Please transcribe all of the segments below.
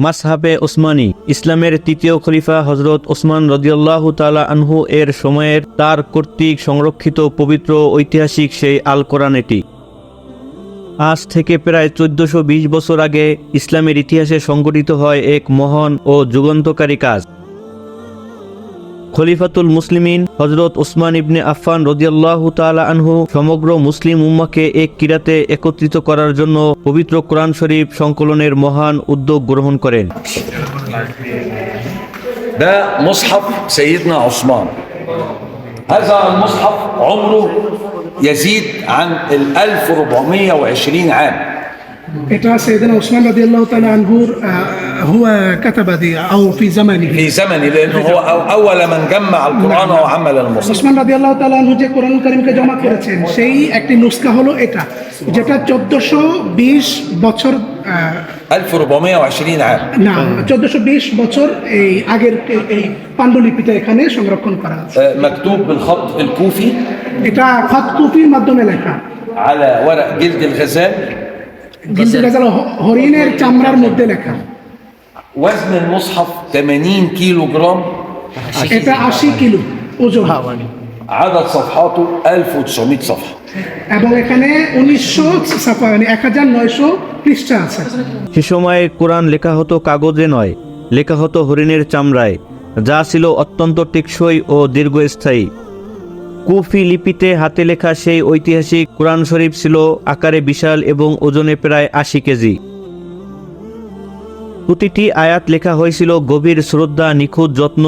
মাসহাবে ওসমানী। ইসলামের তৃতীয় খলিফা হজরত ওসমান রাদিয়াল্লাহু তাআলা আনহু এর সময়ের তার কর্তৃক সংরক্ষিত পবিত্র ঐতিহাসিক সেই আল কোরআন এটি। আজ থেকে প্রায় 1420 বছর আগে ইসলামের ইতিহাসে সংঘটিত হয় এক মহান ও যুগান্তকারী কাজ। খলিফাতুল মুসলিমিন হজরত ওসমান ইবনে আফফান রাদিয়াল্লাহু তাআলা আনহু সমগ্র মুসলিম উম্মাহকে এক কিরাতে একত্রিত করার জন্য পবিত্র কোরআন শরীফ সংকলনের মহান উদ্যোগ গ্রহণ করেন। ده مصحف سيدنا عثمان. هذا المصحف عمره يزيد عن 1420 عام. এটা سيدنا عثمان رضي الله تعالى عنه هو كتب دي أو في زمانه في زمنه لأنه هو أول من جمع القرآن وعمل المصحف. ওসমান রাদিয়াল্লাহু তাআলা আনহু যে কোরআন কারীমকে জমা করেছেন সেই একটি নুসখা হলো এটা, যেটা 1420 বছর 1420 عام. না 1420 বছর এই আগের এই পাণ্ডুলিপিটা এখানে সংরক্ষণ করা আছে। مكتوب بالخط الكوفي এটা খত কুফির মাধ্যমে লেখা, على ورق جلد الغزال. কিন্তু গাজাল হরিণের চামড়ার মধ্যে লেখা। وزن المصحف 80 كيلو جرام. এটা 80 কিলো ওজন عدد صفحاته 1900 صفحة. এবং এখানে 1900 ছাপা মানে 1900 পৃষ্ঠা আছে। সে সময় কোরআন লেখা হতো কাগজে নয়, লেখা হতো হরিণের চামড়ায়, যা ছিল অত্যন্ত টেকসই ও দীর্ঘস্থায়ী। কুফি লিপিতে হাতে লেখা সেই ঐতিহাসিক কোরআন শরীফ ছিল আকারে বিশাল এবং ওজনে প্রায় 80 কেজি। প্রতিটি আয়াত লেখা হয়েছিল গভীর শ্রদ্ধা, নিখুঁত যত্ন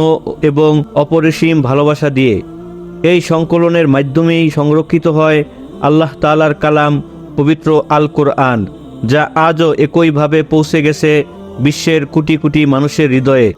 এবং অপরিসীম ভালোবাসা দিয়ে। এই সংকলনের মাধ্যমেই সংরক্ষিত হয় আল্লাহ তাআলার কালাম পবিত্র আল কোরআন, যা আজও একইভাবে পৌঁছে গেছে বিশ্বের কোটি কোটি মানুষের হৃদয়ে।